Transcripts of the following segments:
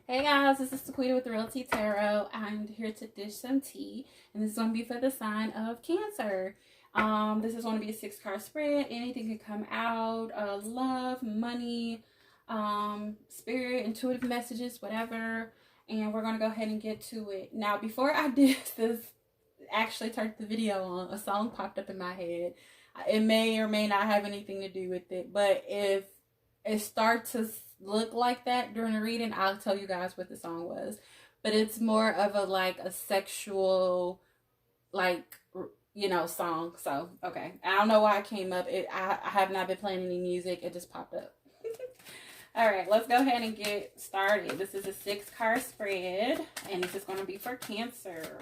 Hey guys, this is Taquita with Realty Tarot. I'm here to dish some tea, and this is going to be for the sign of Cancer. This is going to be a 6-card spread. Anything can come out, love, money, spirit, intuitive messages, whatever. And we're going to go ahead and get to it. Now, before I did this, actually turned the video on, a song popped up in my head. It may or may not have anything to do with it, but if it starts to look like that during the reading, I'll tell you guys what the song was. But it's more of a sexual song. So okay, I don't know why it came up. I have not been playing any music. It just popped up. All right, let's go ahead and get started. This is a 6-card spread, and this is going to be for Cancer.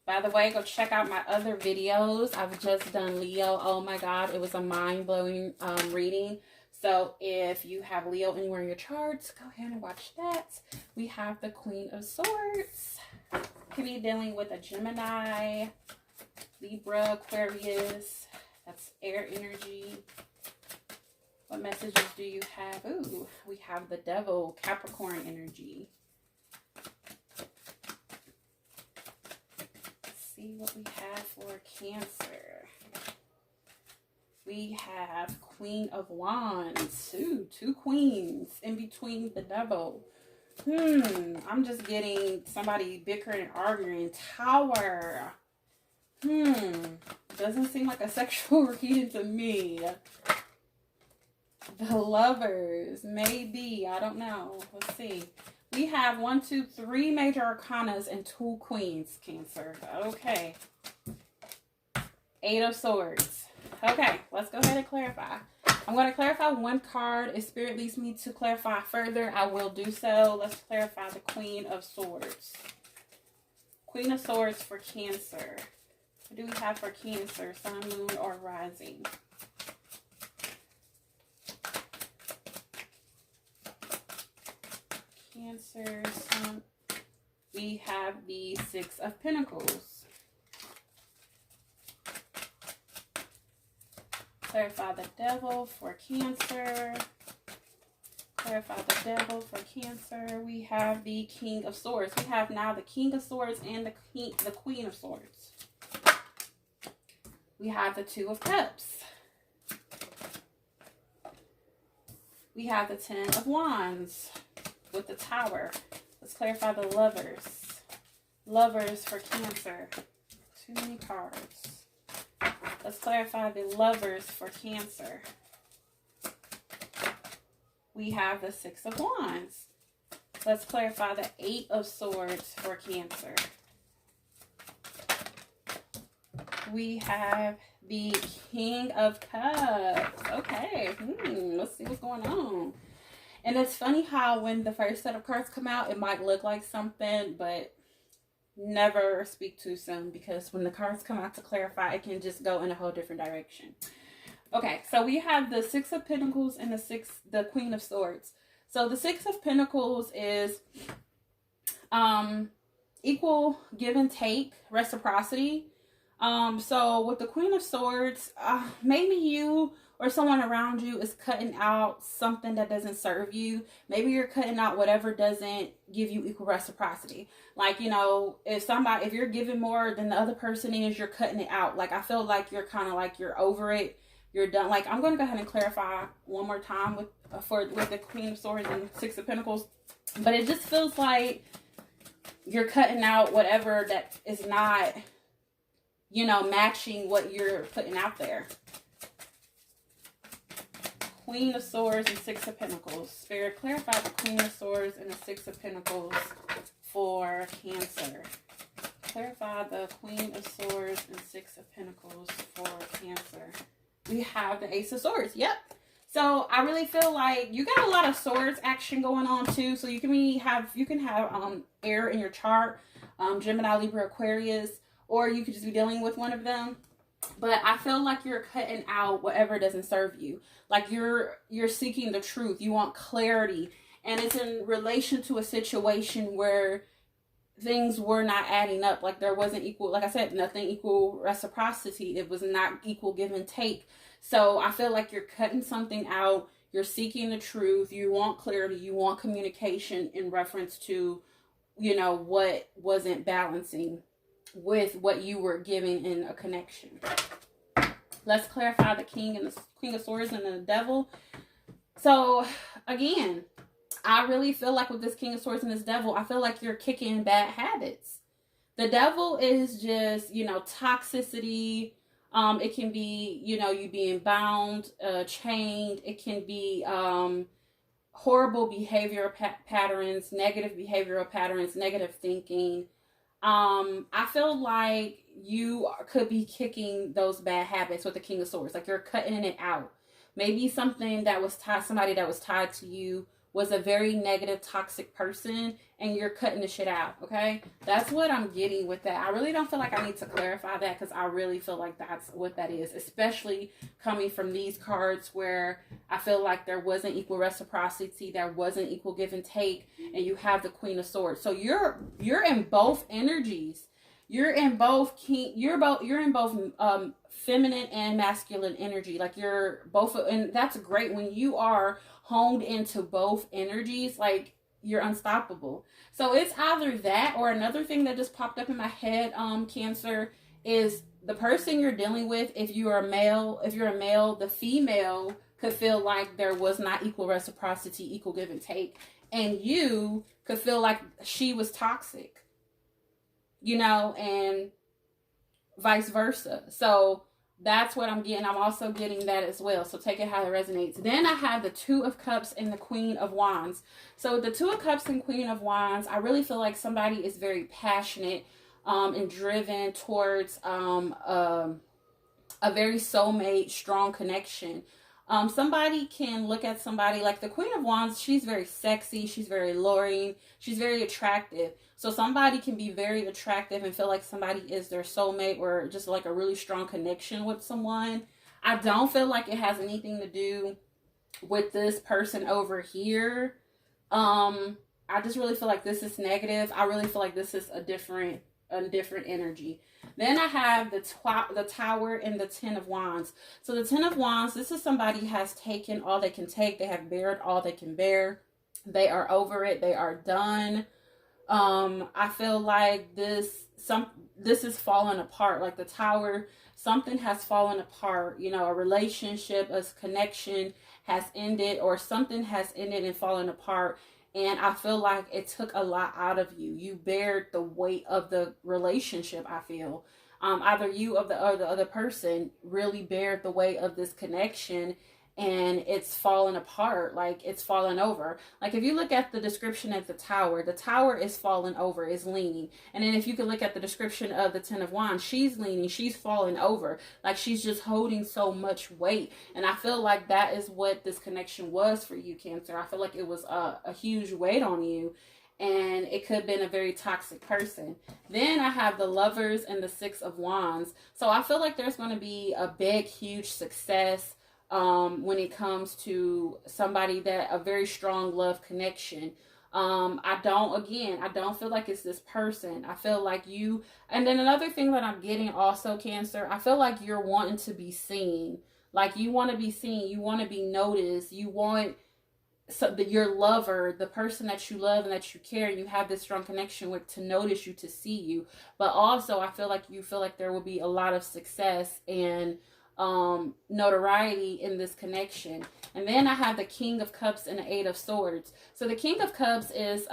By the way, go check out my other videos. I've just done Leo. Oh my God, it was a mind-blowing reading. So if you have Leo anywhere in your charts, go ahead and watch that. We have the Queen of Swords. Could be dealing with a Gemini, Libra, Aquarius. That's air energy. What messages do you have? Ooh, we have the Devil, Capricorn energy. Let's see what we have for Cancer. We have Queen of Wands. Ooh, 2 queens in between the Devil. I'm just getting somebody bickering and arguing. Tower. Doesn't seem like a sexual reading to me. The Lovers. Maybe. I don't know. Let's see. We have 1, 2, 3 major arcanas and 2 queens, Cancer. Okay. 8 of Swords. Okay, let's go ahead and clarify. I'm going to clarify one card. If Spirit leads me to clarify further, I will do so. Let's clarify the Queen of Swords. Queen of Swords for Cancer. What do we have for Cancer? Sun, Moon, or Rising? Cancer, Sun. We have the 6 of Pentacles. Clarify the Devil for Cancer. Clarify the Devil for Cancer. We have the King of Swords. We have now the King of Swords and the Queen of Swords. We have the 2 of Cups. We have the 10 of Wands with the Tower. Let's clarify the Lovers. Lovers for Cancer. Too many cards. Let's clarify the Lovers for Cancer. We have the 6 of Wands. Let's clarify the 8 of Swords for Cancer. We have the King of Cups. Okay, let's see what's going on. And it's funny how when the first set of cards come out, it might look like something, but never speak too soon, because when the cards come out to clarify, it can just go in a whole different direction. Okay, so we have the 6 of Pentacles and the Queen of Swords. So the 6 of Pentacles is equal give and take, reciprocity. So with the Queen of Swords, maybe you or someone around you is cutting out something that doesn't serve you. Maybe you're cutting out whatever doesn't give you equal reciprocity. Like, you know, if you're giving more than the other person is, you're cutting it out. Like, I feel like you're kind of like you're over it. You're done. Like, I'm going to go ahead and clarify one more time with the Queen of Swords and 6 of Pentacles. But it just feels like you're cutting out whatever that is not, you know, matching what you're putting out there. Queen of Swords and 6 of Pentacles. Spirit, clarify the Queen of Swords and the 6 of Pentacles for Cancer. Clarify the Queen of Swords and 6 of Pentacles for Cancer. We have the Ace of Swords. Yep. So I really feel like you got a lot of swords action going on too. So you can have air in your chart, Gemini, Libra, Aquarius, or you could just be dealing with one of them. But I feel like you're cutting out whatever doesn't serve you. Like you're seeking the truth. You want clarity. And it's in relation to a situation where things were not adding up. Like there wasn't equal, like I said, nothing equal reciprocity. It was not equal give and take. So I feel like you're cutting something out. You're seeking the truth. You want clarity. You want communication in reference to, you know, what wasn't balancing with what you were giving in a connection. Let's clarify the King and the Queen of Swords and the Devil. So, again, I really feel like with this King of Swords and this Devil, I feel like you're kicking bad habits. The Devil is just, you know, toxicity. It can be, you know, you being bound, chained. It can be horrible behavioral patterns, negative behavioral patterns, negative thinking. I feel like you could be kicking those bad habits with the King of Swords. Like you're cutting it out. Maybe something that was tied, somebody that was tied to you was a very negative, toxic person, and you're cutting the shit out, okay? That's what I'm getting with that. I really don't feel like I need to clarify that because I really feel like that's what that is, especially coming from these cards where I feel like there wasn't equal reciprocity, there wasn't equal give and take, and you have the Queen of Swords. So you're in both energies. You're in both feminine and masculine energy. Like you're both, and that's great when you are honed into both energies. Like you're unstoppable. So it's either that or another thing that just popped up in my head, Cancer, is the person you're dealing with. If you're a male, the female could feel like there was not equal reciprocity, equal give and take, and you could feel like she was toxic. You know, and vice versa. So that's what I'm getting. I'm also getting that as well. So take it how it resonates. Then I have the Two of Cups and the Queen of Wands. So the Two of Cups and Queen of Wands, I really feel like somebody is very passionate and driven towards a very soulmate, strong connection. Somebody can look at somebody like the Queen of Wands. She's very sexy. She's very alluring. She's very attractive. So somebody can be very attractive and feel like somebody is their soulmate or just like a really strong connection with someone. I don't feel like it has anything to do with this person over here. I just really feel like this is negative. I really feel like this is a different energy. Then I have the Tower and the Ten of Wands. So the Ten of Wands, this is somebody has taken all they can take. They have bared all they can bear. They are over it. They are done. I feel like this is falling apart. Like the Tower, something has fallen apart. You know, a relationship, a connection has ended, or something has ended and fallen apart. And I feel like it took a lot out of you. You bared the weight of the relationship, I feel. Either you or the other person really bared the weight of this connection, and it's fallen apart. Like it's fallen over. Like if you look at the description of the Tower is fallen over, is leaning. And then if you could look at the description of the Ten of Wands, she's leaning, she's falling over. Like she's just holding so much weight. And I feel like that is what this connection was for you, Cancer. I feel like it was a huge weight on you. And it could have been a very toxic person. Then I have the Lovers and the Six of Wands. So I feel like there's going to be a big, huge success when it comes to somebody that a very strong love connection. I don't feel like it's this person. I feel like you, and then another thing that I'm getting also, Cancer, I feel like you're wanting to be seen. Like you want to be seen, you want to be noticed, you want your lover, the person that you love and that you care and you have this strong connection with, to notice you, to see you. But also I feel like you feel like there will be a lot of success and notoriety in this connection. And then I have the King of Cups and the Eight of Swords. So the King of Cups is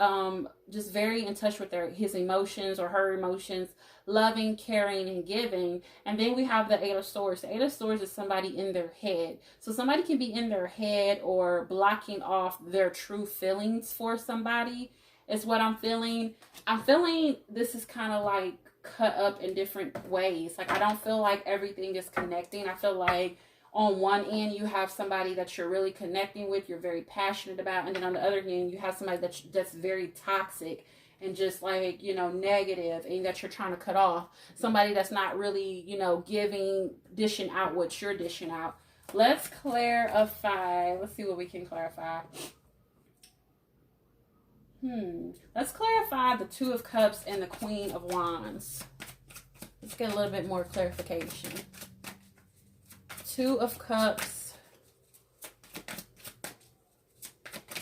just very in touch with his emotions or her emotions, loving, caring, and giving. And then we have the Eight of Swords. The Eight of Swords is somebody in their head. So somebody can be in their head or blocking off their true feelings for somebody, is what I'm feeling. I'm feeling this is kind of like cut up in different ways. Like I don't feel like everything is connecting. I feel like on one end you have somebody that you're really connecting with, you're very passionate about, and then on the other end you have somebody that's very toxic and just like, you know, negative, and that you're trying to cut off. Somebody that's not really, you know, dishing out what you're dishing out. Let's clarify. Let's see what we can clarify. Let's clarify the Two of Cups and the Queen of Wands. Let's get a little bit more clarification. Two of Cups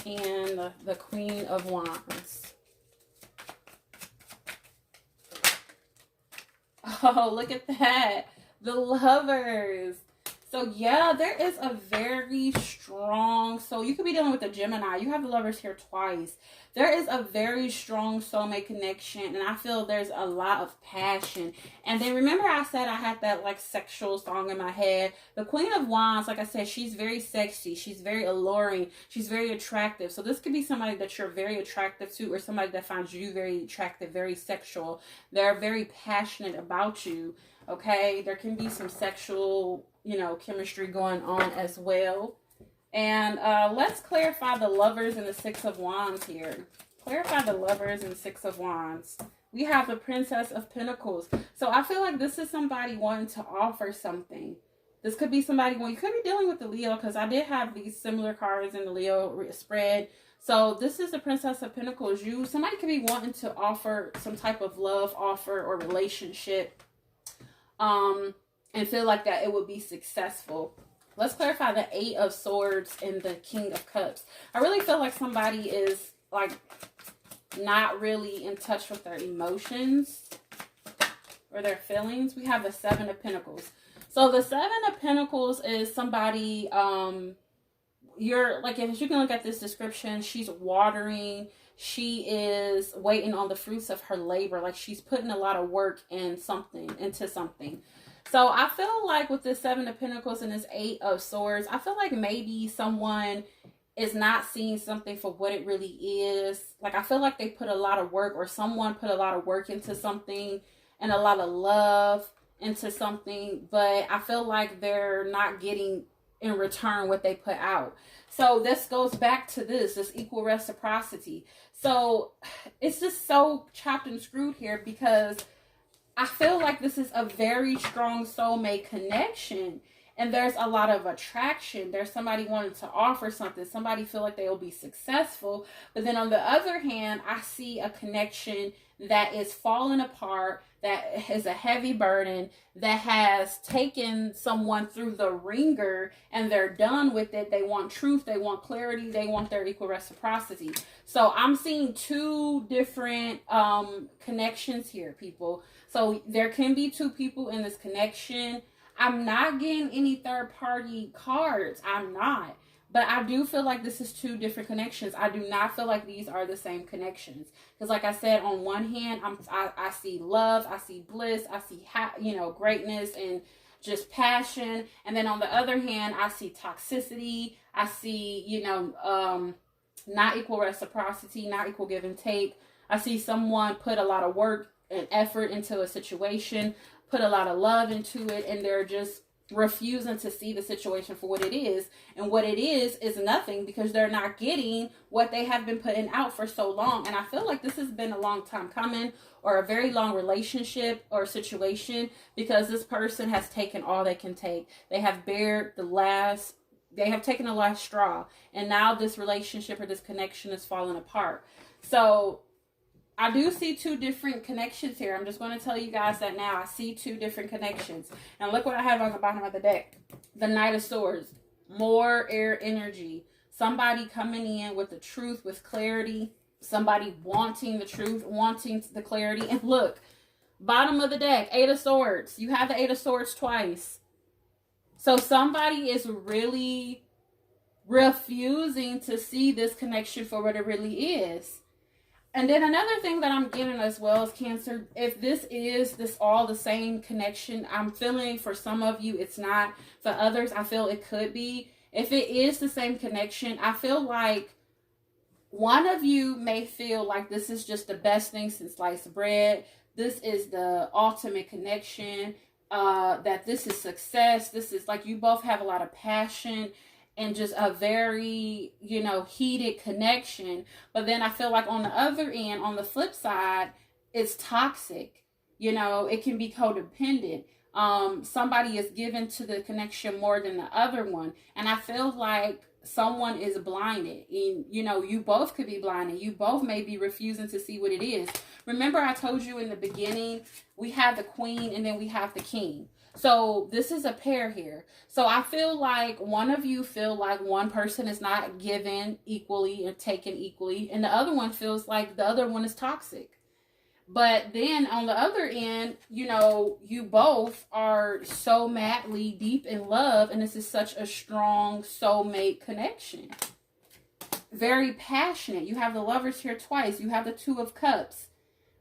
and the Queen of Wands. Oh, look at that. The Lovers. So, yeah, there is a very strong, so you could be dealing with a Gemini. You have the Lovers here twice. There is a very strong soulmate connection, and I feel there's a lot of passion. And then remember I said I had that like sexual song in my head. The Queen of Wands, like I said, she's very sexy. She's very alluring. She's very attractive. So this could be somebody that you're very attractive to, or somebody that finds you very attractive, very sexual. They're very passionate about you. Okay, there can be some sexual, chemistry going on as well. And let's clarify the Lovers and the Six of Wands here. Clarify the Lovers and Six of Wands. We have the Princess of Pentacles. So I feel like this is somebody wanting to offer something. This could be somebody, you could be dealing with the Leo, because I did have these similar cards in the Leo spread. So this is the Princess of Pentacles. Somebody could be wanting to offer some type of love offer or relationship. And feel like that it would be successful. Let's clarify the Eight of Swords and the King of Cups. I really feel like somebody is like not really in touch with their emotions or their feelings. We have the Seven of Pentacles. So the Seven of Pentacles is somebody, you're like, if you can look at this description, she's watering. She is waiting on the fruits of her labor. Like she's putting a lot of work into something. So I feel like with this Seven of Pentacles and this Eight of Swords, I feel like maybe someone is not seeing something for what it really is. Like I feel like they put a lot of work, or someone put a lot of work into something and a lot of love into something, but I feel like they're not getting in return what they put out. So this goes back to this equal reciprocity. So it's just so chopped and screwed here, because I feel like this is a very strong soulmate connection, and there's a lot of attraction. There's somebody wanting to offer something. Somebody feel like they will be successful. But then on the other hand, I see a connection that is falling apart, that is a heavy burden, that has taken someone through the ringer, and they're done with it. They want truth, they want clarity, they want their equal reciprocity. So I'm seeing two different connections here, people. So there can be two people in this connection. I'm not getting any third party cards. I'm not. But I do feel like this is two different connections. I do not feel like these are the same connections. Because like I said, on one hand, I see love, I see bliss, I see greatness and just passion. And then on the other hand, I see toxicity. I see, not equal reciprocity, not equal give and take. I see someone put a lot of work and effort into a situation, put a lot of love into it, and they're just refusing to see the situation for what it is. And what it is nothing, because they're not getting what they have been putting out for so long. And I feel like this has been a long time coming, or a very long relationship or situation, because this person has taken all they can take. They have taken the last straw, and now this relationship or this connection is falling apart. So I do see two different connections here. I'm just going to tell you guys that now. I see two different connections. And look what I have on the bottom of the deck. The Knight of Swords. More air energy. Somebody coming in with the truth, with clarity. Somebody wanting the truth, wanting the clarity. And look, bottom of the deck, Eight of Swords. You have the Eight of Swords twice. So somebody is really refusing to see this connection for what it really is. And then another thing that I'm getting as well as Cancer, if this is all the same connection, I'm feeling for some of you it's not. For others, I feel it could be. If it is the same connection, I feel like one of you may feel like this is just the best thing since sliced bread. This is the ultimate connection, that this is success. This is like you both have a lot of passion and just a very, heated connection. But then I feel like on the other end, on the flip side, it's toxic. It can be codependent. Somebody is given to the connection more than the other one. And I feel like someone is blinded. And, you know, you both could be blinded. You both may be refusing to see what it is. Remember, I told you in the beginning, we have the queen and then we have the king. So this is a pair here. So I feel like one of you feel like one person is not given equally or taken equally, and the other one feels like the other one is toxic. But then on the other end, you know, you both are so madly deep in love, and this is such a strong soulmate connection. Very passionate. You have the Lovers here twice. You have the Two of Cups.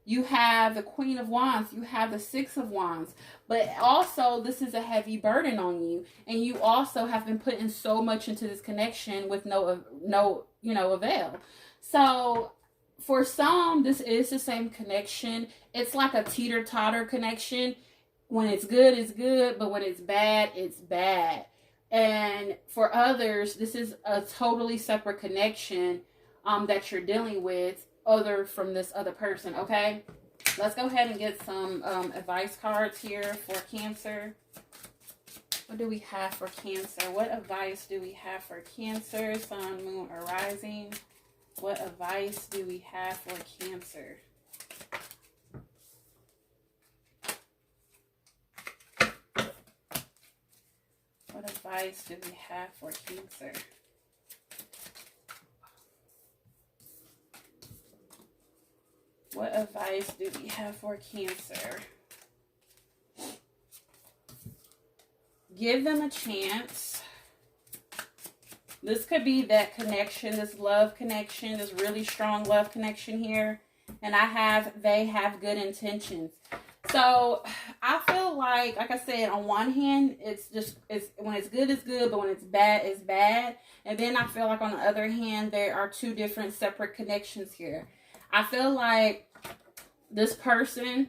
You have the Queen of Wands. You have the Six of Wands. But also, this is a heavy burden on you. And you also have been putting so much into this connection with no avail. So, for some, this is the same connection. It's like a teeter-totter connection. When it's good, it's good. But when it's bad, it's bad. And for others, this is a totally separate connection that you're dealing with, other from this other person, okay? Let's go ahead and get some advice cards here for Cancer. What do we have for Cancer? What advice do we have for Cancer, Sun, Moon, or Rising? What advice do we have for Cancer? What advice do we have for Cancer? What advice do we have for Cancer? Give them a chance. This could be that connection, this love connection, this really strong love connection here. And they have good intentions. So I feel like I said, on one hand, it's when it's good, it's good, but when it's bad, it's bad. And then I feel like on the other hand, there are two different separate connections here. I feel like this person,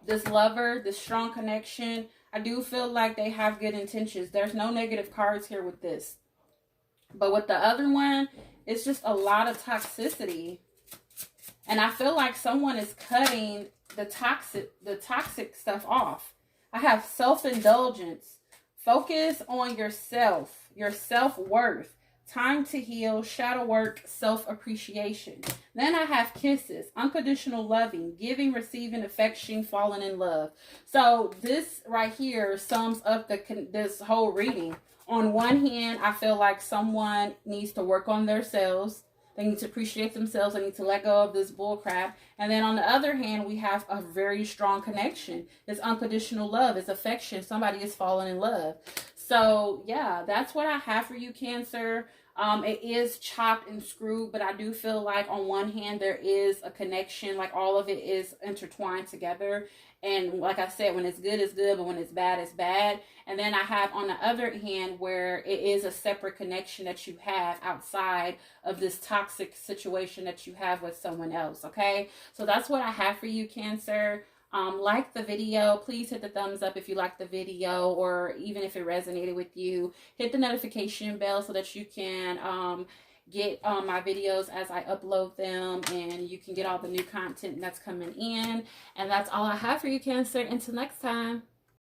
this lover, this strong connection, I do feel like they have good intentions. There's no negative cards here with this. But with the other one, it's just a lot of toxicity. And I feel like someone is cutting the toxic stuff off. I have self-indulgence. Focus on yourself, your self-worth. Time to heal, shadow work, self-appreciation. Then I have kisses, unconditional loving, giving, receiving, affection, falling in love. So this right here sums up this whole reading. On one hand, I feel like someone needs to work on themselves. They need to appreciate themselves. They need to let go of this bullcrap. And then on the other hand, we have a very strong connection. It's unconditional love. It's affection. Somebody is falling in love. So, yeah, that's what I have for you, Cancer. It is chopped and screwed, but I do feel like on one hand, there is a connection. Like all of it is intertwined together. And like I said, when it's good, it's good. But when it's bad, it's bad. And then I have on the other hand where it is a separate connection that you have outside of this toxic situation that you have with someone else. Okay. So that's what I have for you, Cancer. Like the video, please hit the thumbs up if you like the video, or even if it resonated with you. Hit the notification bell so that you can get my videos as I upload them, and you can get all the new content that's coming in. And that's all I have for you, Cancer. Until next time.